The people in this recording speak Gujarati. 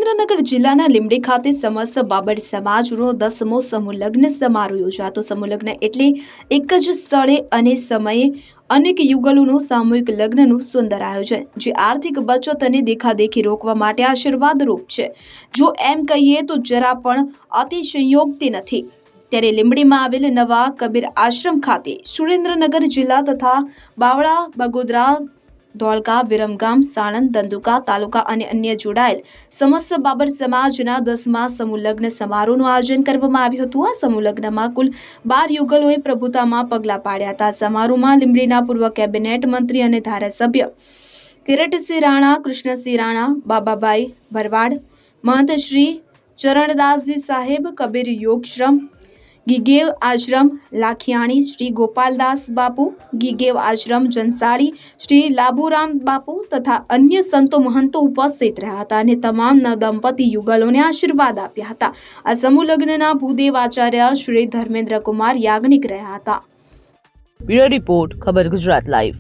સુરેન્દ્રનગર જિલ્લાના લીંબડી ખાતે સમસ્ત બાબર સમાજનો 10મો સમૂહ લગ્ન સમારોહ યોજાતો. સમૂહ લગ્ન એટલે એક જ સ્થળે અને સમયે અનેક યુગલોનું સામૂહિક લગ્નનું સુંદર આયોજન, જે આર્થિક બચત અને દેખાદેખી રોકવા માટે આશીર્વાદરૂપ છે. જો એમ કહીએ તો જરા પણ અતિશયોક્તિ નથી. ત્યારે લીંબડીમાં આવેલ નવા કબીર આશ્રમ ખાતે સુરેન્દ્રનગર જિલ્લા તથા બાવળા, બગોદરા, ધોળકા, વિરમગામ, સાણંદ, ધંધુકા તાલુકા અને અન્ય જોડાયેલ સમસ્ત બાબર સમાજના 10મા સમૂહ લગ્ન સમારોહનું આયોજન કરવામાં આવ્યું હતું. આ સમૂહ લગ્નમાં કુલ 12 યુગલોએ પ્રભુતામાં પગલાં પાડ્યા હતા. સમારોહમાં લીંબડીના પૂર્વ કેબિનેટ મંત્રી અને ધારાસભ્ય કિરીટસિંહ રાણા, કૃષ્ણસિંહ રાણા, બાબાભાઈ ભરવાડ, મહંત શ્રી ચરણદાસજી સાહેબ, કબીર યોગશ્રમ, ગીગેવ આશ્રમ લાખિયાણી, શ્રી ગોપાલદાસ બાપુ, ગીગેવ આશ્રમ જનસાળી, શ્રી લાભુરામ બાપુ તથા અન્ય સંતો મહંતો ઉપસ્થિત રહ્યા હતા અને તમામ દંપતી યુગલોને આશીર્વાદ આપ્યા હતા. આ સમૂહ લગ્નના ભૂદેવ આચાર્ય શ્રી ધર્મેન્દ્ર કુમાર યાજ્ઞિક રહ્યા હતા. બ્યુરો રિપોર્ટ, ખબર ગુજરાત લાઈવ.